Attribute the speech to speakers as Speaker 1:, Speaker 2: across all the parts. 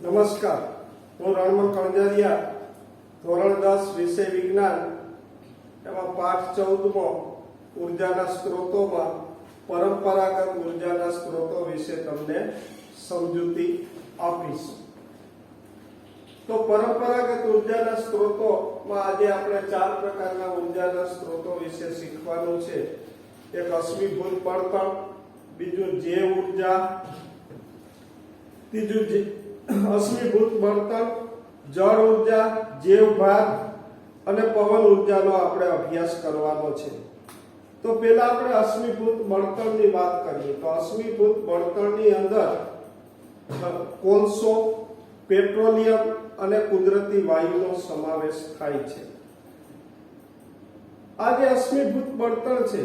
Speaker 1: નમસ્કાર, હું રણમલ કણજારિયા, ધોરણ 10 વિષય વિજ્ઞાન એમાં પાઠ 14માં ઉર્જાના સ્ત્રોતોમાં પરંપરાગત ઉર્જાના સ્ત્રોતો વિશે તમને સમજૂતી આપીશ. તો પરંપરાગત ઉર્જાના સ્ત્રોતોમાં આજે આપણે 4 પ્રકારના ઉર્જાના સ્ત્રોતો વિશે શીખવાનું છે. એક અશ્મિભૂત બળતણ, બીજું જૈવ ઉર્જા, ત્રીજું અશ્મિભૂત બળતણ, જળ ઉર્જા, જૈવ ભાર અને પવન ઉર્જાનો આપણે અભ્યાસ કરવાનો છે. તો પહેલા આપણે અશ્મિભૂત બળતણની વાત કરીએ. તો અશ્મિભૂત બળતણની અંદર કોલસો, પેટ્રોલિયમ અને કુદરતી વાયુનો સમાવેશ થાય છે. આ જે અશ્મિભૂત બળતણ છે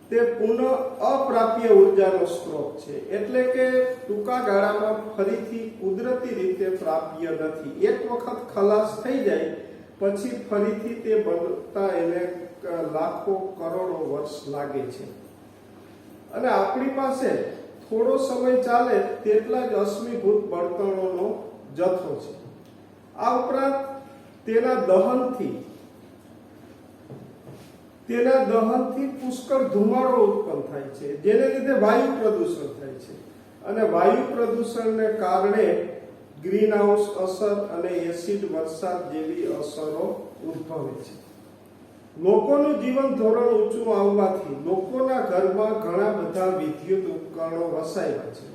Speaker 1: તે પુનઃ અપ્રાપ્ય ઉર્જાનો સ્ત્રોત છે, એટલે કે ટૂંકા ગાળામાં ફરીથી કુદરતી રીતે પ્રાપ્ય નથી. એક વખત ખલાસ થઈ જાય પછી ફરીથી તે બનતા એને લાખો કરોડો વર્ષ લાગે છે. અને આપણી પાસે થોડો સમય ચાલે તેટલા જ અશ્મિભૂત બળતણોનો જથ્થો છે. આ ઉપરાંત તેના દહનથી પુષ્કળ ધુમાડો ઉત્પન્ન થાય છે, જેને લીધે વાયુ પ્રદૂષણ થાય છે. અને વાયુ પ્રદૂષણને કારણે ગ્રીનહાઉસ અસર અને એસિડ વરસાદ જેવી અસરો ઉદ્ભવે છે. લોકોનું જીવન ધોરણ ઊંચું આવવાથી લોકોના ઘરમાં ઘણા બધા વિદ્યુત ઉપકરણો વસાવ્યા છે.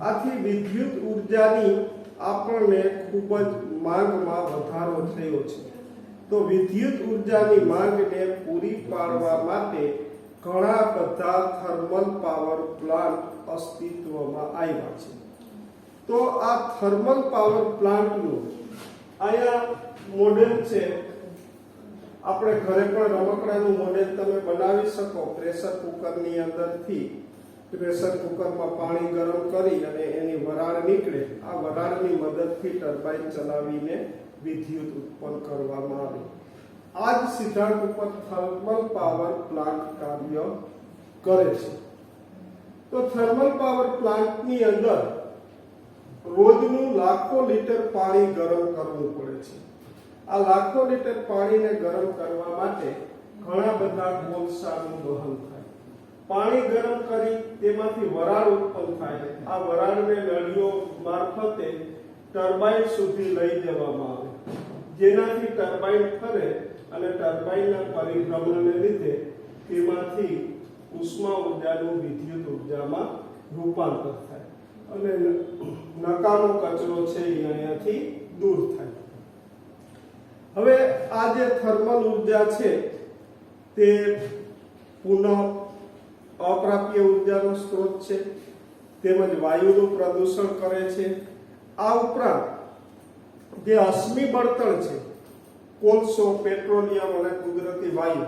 Speaker 1: આથી વિદ્યુત ઉર્જાની આપણને ખૂબ જ માંગમાં વધારો થયો છે. તો વિદ્યુત ઉર્જાની માંગને પૂરી પાડવા માટે ઘણા બધા થર્મલ પાવર પ્લાન્ટ અસ્તિત્વમાં આવ્યા છે. તો આ થર્મલ પાવર પ્લાન્ટનું અહીંયા મોડેલ છે. આપણે ઘરે પણ રમકડાનું મોડેલ તમે બનાવી શકો. પ્રેશર કુકરની અંદરથી પ્રેશર કુકરમાં પાણી ગરમ કરી અને એની વરાળ નીકળે. આ વરાળની મદદથી ટર્બાઇન ચલાવીને વિદ્યુત ઉત્પન્ન કરવામાં આવે. આ જ સિદ્ધાંત ઉપર થર્મલ પાવર પ્લાન્ટ કાર્ય કરે છે. તો થર્મલ પાવર પ્લાન્ટની અંદર રોજનું લાખો લીટર પાણી ગરમ કરવું પડે છે. આ લાખો લીટર પાણીને ગરમ કરવા માટે ઘણા બધા કોલસાનું દહન થાય. પાણી ગરમ કરી તેમાંથી વરાળ ઉત્પન્ન થાય. આ વરાળને નળીઓ મારફતે ટર્બાઇન સુધી લઈ જવામાં આવે, જેનાથી ટર્બાઇન ફરે અને ટર્બાઇનના પરિભ્રમણને લીધે તેમાંથી ઉષ્મા ઉર્જાનું વિદ્યુત ઉર્જામાં રૂપાંતર થાય અને નકામો કચરો છે એ અહીંયાથી દૂર થાય. હવે આ જે થર્મલ ઉર્જા છે તે પુનઃ અપ્રાપ્ય ઉર્જાનો સ્ત્રોત છે, તેમજ વાયુનું પ્રદૂષણ કરે છે. આ ઉપરાંત જે અશ્મિ બળતણ છે, કોલસો, પેટ્રોલિયમ અને કુદરતી વાયુ,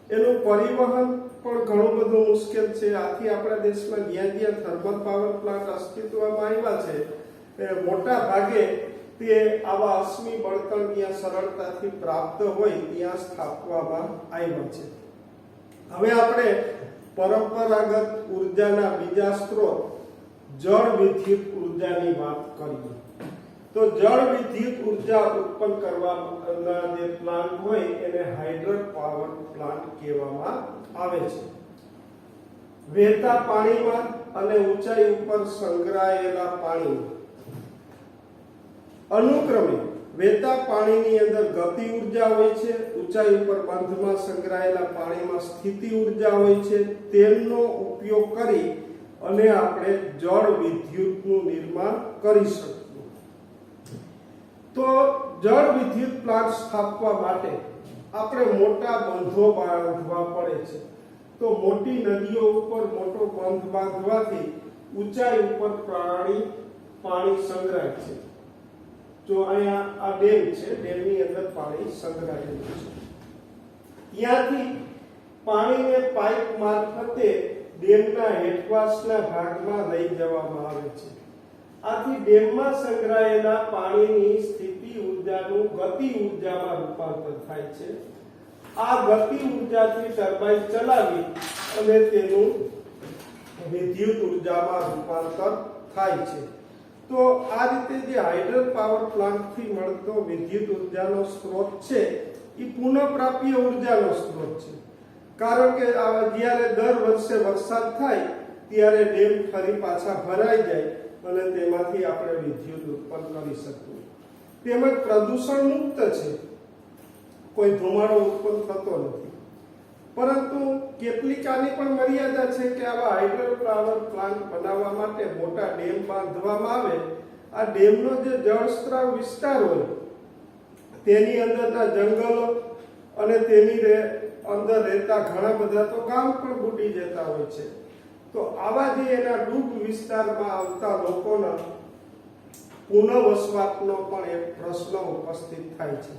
Speaker 1: એનું પરિવહન પણ ઘણું બધું મુશ્કેલ છે. આથી આપણા દેશમાં જ્યાં જ્યાં થર્મલ પાવર પ્લાન્ટ અસ્તિત્વમાં આવ્યા છે મોટા ભાગે તે આવા અશ્મિ બળતણ ત્યાં સરળતાથી પ્રાપ્ત હોય ત્યાં સ્થાપવામાં આવ્યા છે. હવે આપણે પરંપરાગત ઉર્જાના બીજા સ્ત્રોત જળ વિદ્યુત ઉર્જાની વાત કરીએ. તો જળ વિદ્યુત ઉર્જા ઉત્પન્ન કરવાના જે પ્લાન્ટ હોય એને હાઇડ્રો પાવર પ્લાન્ટ કહેવામાં આવે છે. વહેતા પાણીમાં અને ઊંચાઈ ઉપર સંગ્રહાયેલા પાણીમાં અનુક્રમે વહેતા પાણીની અંદર ગતિ ઉર્જા હોય છે, ઊંચાઈ ઉપર બંધમાં સંગ્રહાયેલા પાણીમાં સ્થિતિ ઉર્જા હોય છે. તેનો ઉપયોગ કરી અને આપણે જળ વિદ્યુતનું નિર્માણ કરી શકીએ. તો જળ વિદ્યુત પ્લાન્ટ સ્થાપવા માટે આપણે મોટા બંધો બાંધવા પડે છે. તો મોટી નદીઓ ઉપર મોટો બંધ બાંધવાથી ઊંચાઈ ઉપર પાણી સંગ્રહાય છે. જો અહીંયા આ ડેમ છે, ડેમની અંદર પાણી સંગ્રહાયેલું છે. ત્યાંથી પાણીને પાઇપ મારફતે ડેમના હેઠવાસના ભાગમાં લઈ જવામાં આવે છે. આથી ડેમમાં સંગ્રહાયેલા પાણીની સ્થિતિ ઉર્જાનું ગતિ ઉર્જામાં રૂપાંતર થાય છે. આ ગતિ ઉર્જાથી ટર્બાઇન ચલાવી અને તેનું વિદ્યુત ઉર્જામાં રૂપાંતર થાય છે. તો આ રીતે જે હાઇડલ પાવર પ્લાન્ટથી મળતો વિદ્યુત ઉર્જાનો સ્ત્રોત છે એ પુનઃપ્રાપ્ય ઉર્જાનો સ્ત્રોત છે, કારણ કે જ્યારે દર વર્ષે વરસાદ થાય ત્યારે ડેમ ફરી પાછા ભરાઈ જાય અને તેમાંથી આપણે વિદ્યુત ઉત્પન્ન કરી શકીએ. તેમજ પ્રદૂષણ મુક્ત છે, કોઈ ધુમાડો ઉત્પન્ન થતો નથી. પરંતુ કેટલીક આની પણ મર્યાદા છે કે આવા હાઇડલ પાવર પ્લાન્ટ બનાવવા માટે મોટા ડેમ બાંધવામાં આવે, આ ડેમનો જે જળસ્ત્રાવ વિસ્તાર હોય તેની અંદરના જંગલો અને તેની અંદર રહેતા ઘણા બધા તો ગામ પણ બુડી જતા હોય છે. તો આવા જે એના ડૂબ વિસ્તારમાં આવતા લોકોના પુનઃવસવાટનો પણ એક પ્રશ્ન ઉપસ્થિત થાય છે.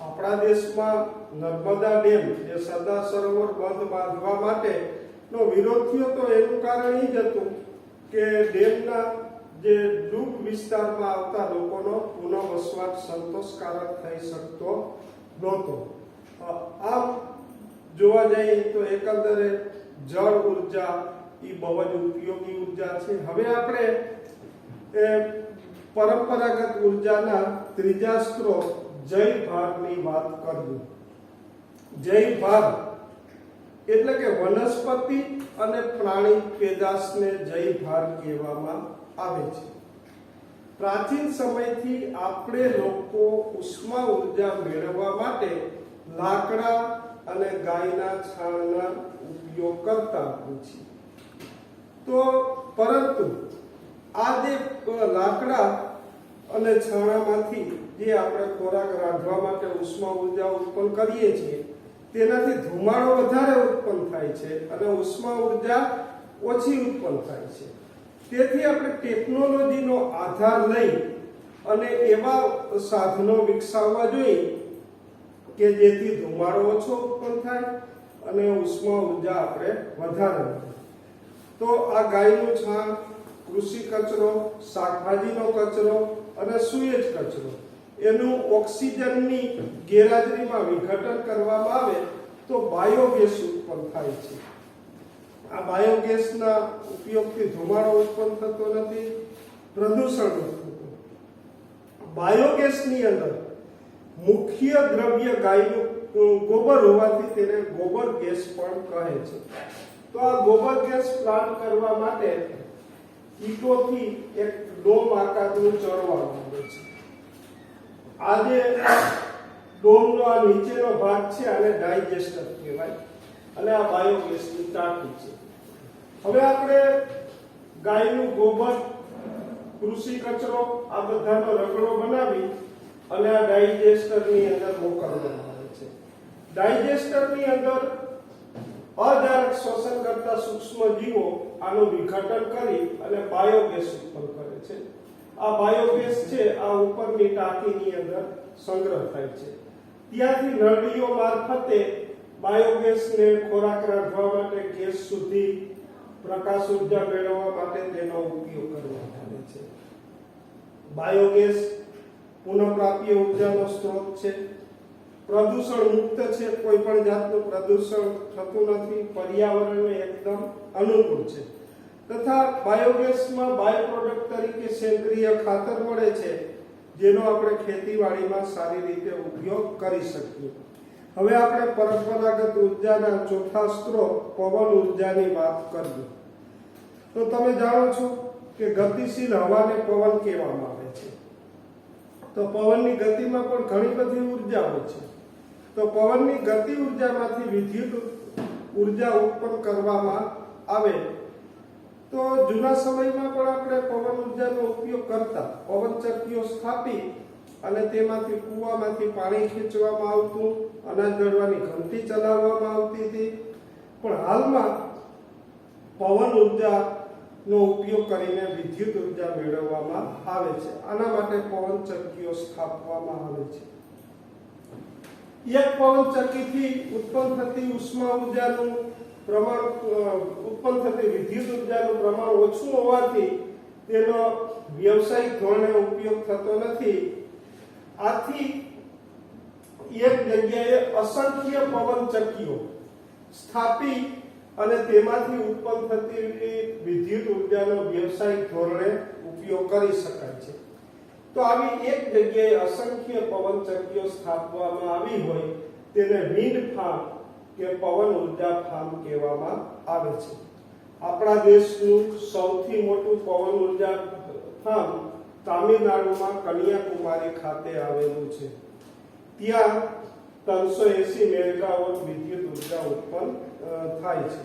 Speaker 1: આપણા દેશમાં નર્મદા ડેમ જે સરદાર સરોવર બંધ બાંધવા માટેનો વિરોધ થયો તો એનું કારણ એ જ હતું કે ડેમના જે ડૂબ વિસ્તારમાં આવતા લોકોનો પુનઃવસવાટ સંતોષકારક થઈ શકતો નહોતો. આમ જોવા જઈએ તો એકંદરે જળ ઉર્જા એ બહુ જ ઉપયોગી ઉર્જા છે. હવે આપણે પરંપરાગત ઉર્જાના ત્રીજા સ્ત્રોત જૈવ ભારની વાત કરીએ. જૈવ ભાર એટલે કે વનસ્પતિ અને પ્રાણી પેદાશને જૈવ ભાર કહેવામાં આવે છે. પ્રાચીન સમયથી આપણે લોકો ઉષ્મા ઉર્જા મેળવવા માટે લાકડા અને ગાયના છાણના ઉપયોગ કરતા હોય છે. તો પરંતુ આ જે લાકડા અને છાણામાંથી જે આપણે ખોરાક રાંધવા માટે ઉષ્મા ઉર્જા ઉત્પન્ન કરીએ છીએ તેનાથી ધુમાડો વધારે ઉત્પન્ન થાય છે અને ઉષ્મા ઉર્જા ઓછી ઉત્પન્ન થાય છે. તેથી આપણે ટેકનોલોજીનો આધાર લઈ અને એવા સાધનો વિકસાવવા જોઈએ કે જેથી ધુમાડો ઓછો ઉત્પન્ન થાય અને ઉષ્મા ઉર્જા આપણે વધારે મળે. તો આ ગાયનું છાણ, કૃષિ કચરો, શાકભાજીનો કચરો અને સુએજ કચરો એનું ઓક્સિજનની ગેરહાજરીમાં વિઘટન કરવામાં આવે તો બાયોગેસ ઉત્પન્ન થાય છે. આ બાયોગેસના ઉપયોગથી ધુમાડો ઉત્પન્ન થતો નથી, પ્રદૂષણ નથી થતું. બાયોગેસની અંદર મુખ્ય દ્રવ્ય ગાયનું ગોબર હોવાથી તેને ગોબર ગેસ પણ કહે છે. તો આ ગોબર ગેસ પ્લાન્ટ કરવા માટે ઈંટોથી એક ડોમ આકારનું ચડવામાં આવે છે. આ જે ડોમનો આ નીચેનો ભાગ છે આને ડાયજેસ્ટર કહેવાય અને આ બાયોગેસની ટાંકી છે. હવે આપણે ગાયનું ગોબર, કૃષિ કચરો આ બધાનો રગડો બનાવી અને આ ડાયજેસ્ટરની અંદર મોકલવામાં આવે છે. ડાયજેસ્ટરની અંદર અજારક શોષણ કરતા સૂક્ષ્મ જીવો આનું વિઘટન કરી અને બાયોગેસ ઉત્પન્ન કરે છે. આ બાયોગેસ છે આ ઉપરની ટાંકીની અંદર સંગ્રહ થાય છે. ત્યાંથી નળીઓ મારફતે બાયોગેસને ખોરાક રાંધવા માટે, ગેસ સુધી, પ્રકાશ ઉર્જા મેળવવા માટે તેનો ઉપયોગ કરવામાં આવે છે. બાયોગેસ પુનઃપ્રાપ્ય ઉર્જાનો સ્ત્રોત છે, પ્રદૂષણ મુક્ત છે, કોઈ પણ જાતનું પ્રદૂષણ થતું નથી, પર્યાવરણને એકદમ અનુકૂળ છે તથા બાયોગેસમાં બાય પ્રોડક્ટ તરીકે સેન્દ્રિય ખાતર મળે છે જેનો આપણે ખેતીવાડીમાં સારી રીતે ઉપયોગ કરી શકીએ. હવે આપણે પરંપરાગત ઉર્જાના ચોથા સ્ત્રોત પવન ઉર્જાની વાત કરીએ. તો તમે જાણો છો કે ગતિશીલ હવાને પવન કહેવામાં આવે છે. તો પવનની ગતિમાં પણ ઘણી બધી ઉર્જા હોય છે. તો પવનની ગતિ ઉર્જામાંથી વિદ્યુત ઉર્જા ઉત્પન્ન કરવામાં આવે તો જૂના સમયમાં પણ આપણે પવન ઉર્જાનો ઉપયોગ કરતા. પવન ચક્કીઓ સ્થાપી અને તેમાંથી કૂવામાંથી પાણી ખેંચવામાં આવતું, અનાજ દળવાની ઘંટી ચલાવવામાં આવતી હતી. પણ હાલમાં પવન ઉર્જાનો ઉપયોગ કરીને વિદ્યુત ઉર્જા મેળવવામાં આવે છે. આના માટે પવન ચક્કીઓ સ્થાપવામાં આવે છે. એક પવન ચક્કીથી ઉત્પન્ન થતી ઉષ્મા ઉર્જાનું પ્રમાણ, ઉત્પન્ન થતી વિદ્યુત ઉર્જાનું પ્રમાણ ઓછું હોવાથી તેનો વ્યવસાયિક ધોરણે ઉપયોગ થતો નથી. આથી એક જગ્યાએ અસંખ્ય પવન ચક્કીઓ સ્થાપી અને તેમાંથી ઉત્પન્ન થતી વિદ્યુત ઉર્જાનો વ્યવસાયિક ધોરણે ઉપયોગ ઉપયોગ કરી શકાય છે. તો આવી એક જગ્યાએ અસંખ્ય પવન ચક્કીઓ સ્થાપવામાં આવી હોય તેને વિન્ડ ફાર્મ કે પવન ઉર્જા ફાર્મ કહેવામાં આવે છે. આપણા દેશનું સૌથી મોટું પવન ઉર્જા ફાર્મ તામિલનાડુમાં કન્યાકુમારી ખાતે આવેલું છે. ત્યાં 380 મેગાવોટ વિદ્યુત ઉર્જા ઉત્પન્ન થાય છે.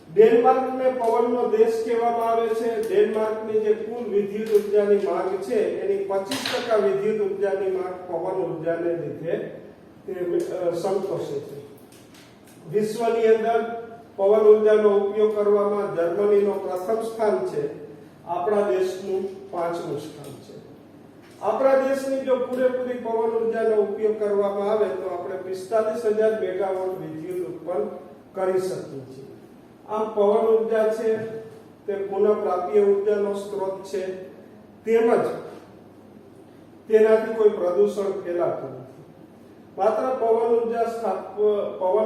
Speaker 1: ડેનમાર્કને પવનનો દેશ કહેવામાં આવે છે. ડેનમાર્કની જે કુલ વિદ્યુત ઉર્જાની માંગ છે એની 25% વિદ્યુત ઉર્જાની માંગ પવન ઉર્જાને લીધે તે સંતોષે છે. વિશ્વની અંદર પવન ઉર્જાનો ઉપયોગ કરવામાં જર્મનીનો પ્રથમ સ્થાન છે. આપણા દેશનું 5મું સ્થાન છે. આપણા દેશની જો પૂરેપૂરી પવન ઉર્જાનો ઉપયોગ કરવામાં આવે તો આપણે 45,000 મેગાવોટ વિદ્યુત ઉત્પન્ન કરી શકીએ છીએ. આમ પવન ઉર્જા છે તે પુનઃપ્રાપ્ય ઉર્જાનો સ્ત્રોત છે, તેમજ તેનાથી કોઈ પ્રદૂષણ ફેલાતું નથી. માત્ર પવન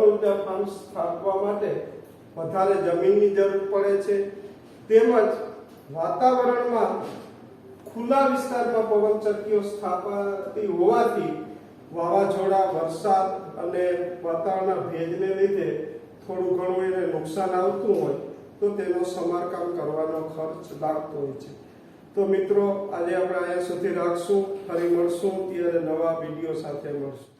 Speaker 1: ઉર્જા ફાર્મ સ્થાપવા માટે વધારે જમીનની જરૂર પડે છે, તેમજ વાતાવરણમાં ખુલ્લા વિસ્તારમાં પવન ચક્કીઓ સ્થાપાતી હોવાથી વાવાઝોડા, વરસાદ અને વાતાવરણના ભેજને લીધે થોડું ઘણું એને નુકસાન આવતું હોય તો તેનો સમારકામ કરવાનો ખર્ચ લાગતો હોય છે. તો મિત્રો આજે આપણે અહીંયા સુધી રાખશું. ફરી મળશું ત્યારે નવા વિડીયો સાથે મળશું.